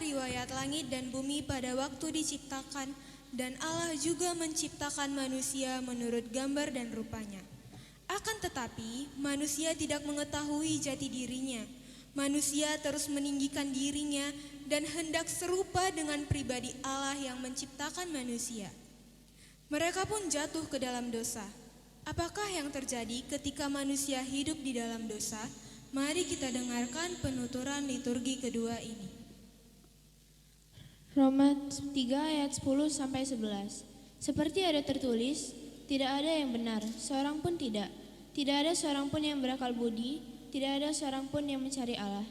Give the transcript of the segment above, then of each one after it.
riwayat langit dan bumi pada waktu diciptakan, dan Allah juga menciptakan manusia menurut gambar dan rupanya. Akan tetapi, manusia tidak mengetahui jati dirinya. Manusia terus meninggikan dirinya dan hendak serupa dengan pribadi Allah yang menciptakan manusia. Mereka pun jatuh ke dalam dosa. Apakah yang terjadi ketika manusia hidup di dalam dosa? Mari kita dengarkan penuturan liturgi kedua ini. Roma 3 ayat 10-11. Seperti ada tertulis, tidak ada yang benar, seorang pun tidak. Tidak ada seorang pun yang berakal budi, tidak ada seorang pun yang mencari Allah.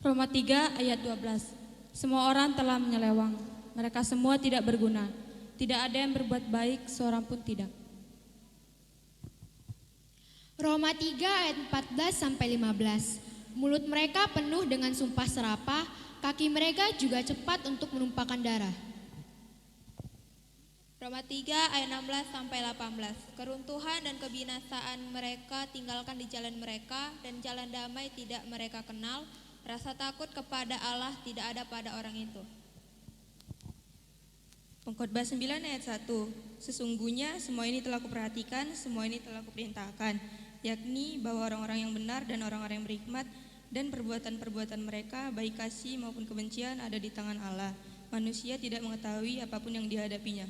Roma 3 ayat 12. Semua orang telah menyelewang, mereka semua tidak berguna. Tidak ada yang berbuat baik, seorang pun tidak. Roma 3 ayat 14-15. Mulut mereka penuh dengan sumpah serapah, kaki mereka juga cepat untuk menumpahkan darah. Roma 3 ayat 16-18. Keruntuhan dan kebinasaan mereka tinggalkan di jalan mereka, dan jalan damai tidak mereka kenal. Rasa takut kepada Allah tidak ada pada orang itu. Pengkhotbah 9 ayat 1. Sesungguhnya semua ini telah kuperhatikan, semua ini telah kuperintahkan, yakni bahwa orang-orang yang benar dan orang-orang yang berhikmat dan perbuatan-perbuatan mereka, baik kasih maupun kebencian, ada di tangan Allah. Manusia tidak mengetahui apapun yang dihadapinya.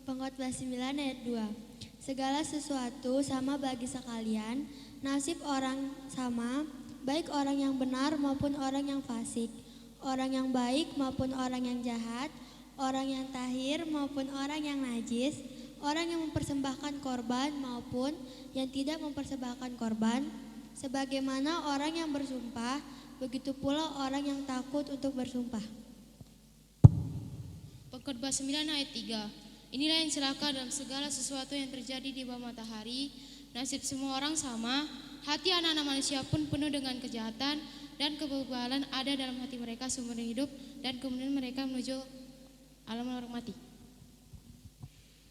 Pengkhotbah 9 ayat 2. Segala sesuatu sama bagi sekalian, nasib orang sama, baik orang yang benar maupun orang yang fasik, orang yang baik maupun orang yang jahat, orang yang tahir maupun orang yang najis, orang yang mempersembahkan korban maupun yang tidak mempersembahkan korban. Sebagaimana orang yang bersumpah, begitu pula orang yang takut untuk bersumpah. Pengkhotbah 9 ayat 3. Inilah yang celaka dalam segala sesuatu yang terjadi di bawah matahari. Nasib semua orang sama, hati anak-anak manusia pun penuh dengan kejahatan, dan kebebalan ada dalam hati mereka seumur hidup, dan kemudian mereka menuju alam orang mati.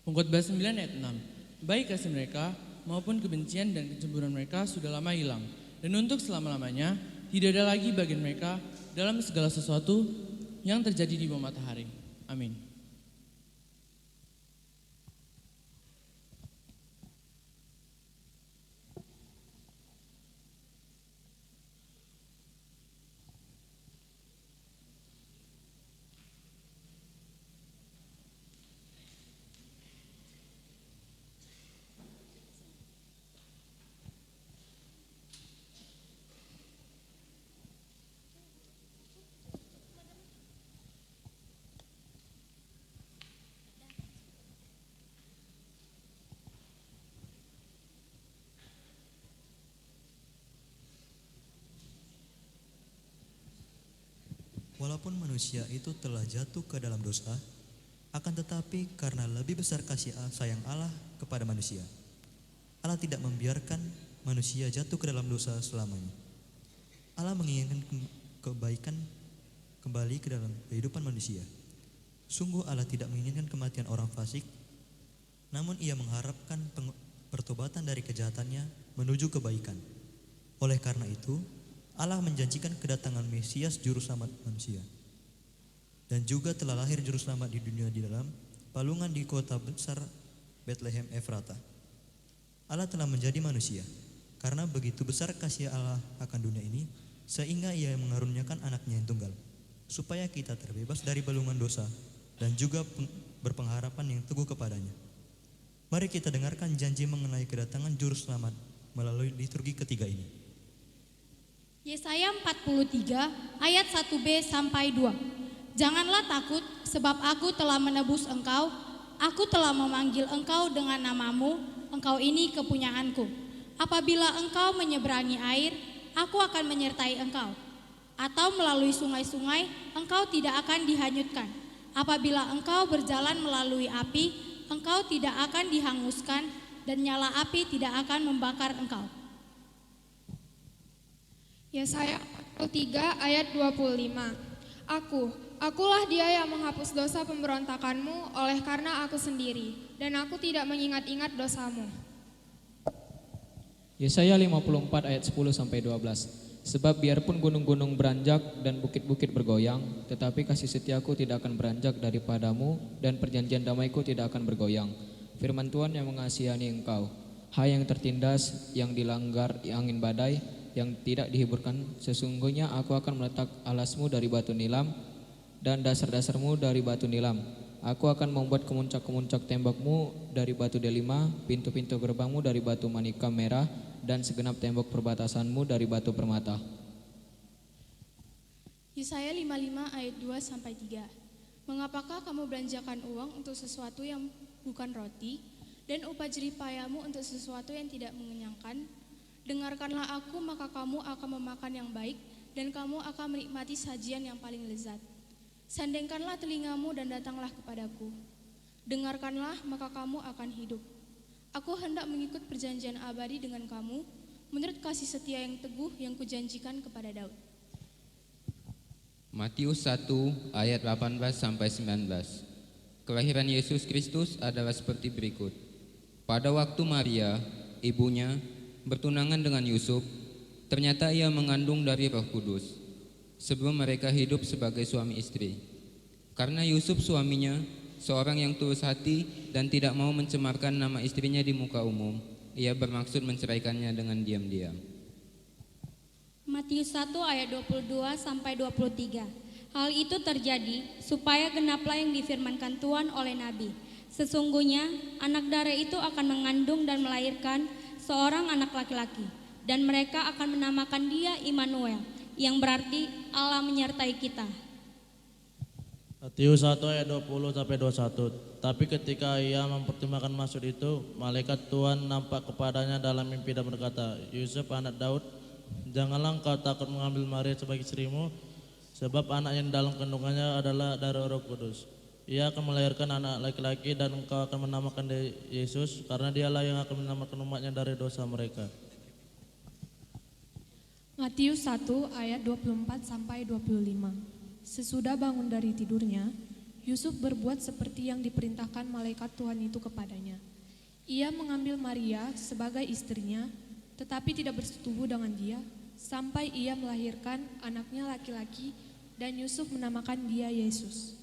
Pengkhotbah 9 ayat 6. Baik kasih mereka maupun kebencian dan kecemburuan mereka sudah lama hilang, dan untuk selama-lamanya tidak ada lagi bagian mereka dalam segala sesuatu yang terjadi di bawah matahari. Amin. Walaupun manusia itu telah jatuh ke dalam dosa, akan tetapi karena lebih besar kasih sayang Allah kepada manusia, Allah tidak membiarkan manusia jatuh ke dalam dosa selamanya. Allah menginginkan kebaikan kembali ke dalam kehidupan manusia. Sungguh Allah tidak menginginkan kematian orang fasik, namun Ia mengharapkan pertobatan dari kejahatannya menuju kebaikan. Oleh karena itu, Allah menjanjikan kedatangan Mesias juru selamat manusia. Dan juga telah lahir juru selamat di dunia di dalam palungan di kota besar Bethlehem Efrata. Allah telah menjadi manusia karena begitu besar kasih Allah akan dunia ini, sehingga Ia mengaruniakan anaknya yang tunggal, supaya kita terbebas dari balungan dosa dan juga berpengharapan yang teguh kepadanya. Mari kita dengarkan janji mengenai kedatangan juru selamat melalui liturgi ketiga ini. Yesaya 43 ayat 1b sampai 2. Janganlah takut, sebab aku telah menebus engkau, aku telah memanggil engkau dengan namamu, engkau ini kepunyaanku. Apabila engkau menyeberangi air, aku akan menyertai engkau. Atau melalui sungai-sungai, engkau tidak akan dihanyutkan. Apabila engkau berjalan melalui api, engkau tidak akan dihanguskan, dan nyala api tidak akan membakar engkau. Yesaya 43 ayat 25. Akulah dia yang menghapus dosa pemberontakanmu oleh karena aku sendiri, dan aku tidak mengingat-ingat dosamu. Yesaya 54 ayat 10 sampai 12. Sebab biarpun gunung-gunung beranjak dan bukit-bukit bergoyang, tetapi kasih setiaku tidak akan beranjak daripadamu dan perjanjian damaiku tidak akan bergoyang. Firman Tuhan yang mengasihani engkau. Hai yang tertindas, yang dilanggar angin badai, yang tidak dihiburkan, sesungguhnya aku akan meletak alasmu dari batu nilam dan dasar-dasarmu dari batu nilam. Aku akan membuat kemuncak-kemuncak tembokmu dari batu delima, pintu-pintu gerbangmu dari batu manika merah, dan segenap tembok perbatasanmu dari batu permata. Yesaya 55 ayat 2 sampai 3. Mengapakah kamu belanjakan uang untuk sesuatu yang bukan roti, dan upah jerih payamu untuk sesuatu yang tidak mengenyangkan? Dengarkanlah aku, maka kamu akan memakan yang baik, dan kamu akan menikmati sajian yang paling lezat. Sandengkanlah telingamu dan datanglah kepadaku. Dengarkanlah, maka kamu akan hidup. Aku hendak mengikut perjanjian abadi dengan kamu, menurut kasih setia yang teguh yang kujanjikan kepada Daud. Matius 1 ayat 18 sampai 19. Kelahiran Yesus Kristus adalah seperti berikut. Pada waktu Maria, ibunya, bertunangan dengan Yusuf, ternyata ia mengandung dari Roh Kudus, sebelum mereka hidup sebagai suami istri. Karena Yusuf suaminya seorang yang tulus hati dan tidak mau mencemarkan nama istrinya di muka umum, ia bermaksud menceraikannya dengan diam-diam. Matius 1 ayat 22 sampai 23. Hal itu terjadi supaya genaplah yang difirmankan Tuhan oleh nabi. Sesungguhnya anak darah itu akan mengandung dan melahirkan seorang anak laki-laki, dan mereka akan menamakan dia Immanuel, yang berarti Allah menyertai kita. Matius 1 ayat 20 sampai 21. Tapi ketika ia mempertimbangkan maksud itu, malaikat Tuhan nampak kepadanya dalam mimpi dan berkata, Yusuf anak Daud, janganlah engkau takut mengambil Maria sebagai istrimu, sebab anak yang dalam kandungannya adalah dari Roh Kudus. Ia akan melahirkan anak laki-laki dan engkau akan menamakan dia Yesus, karena dialah yang akan menyelamatkan umatnya dari dosa mereka. Matius 1 ayat 24 sampai 25. Sesudah bangun dari tidurnya, Yusuf berbuat seperti yang diperintahkan malaikat Tuhan itu kepadanya. Ia mengambil Maria sebagai istrinya, tetapi tidak bersetubuh dengan dia, sampai ia melahirkan anaknya laki-laki, dan Yusuf menamakan dia Yesus.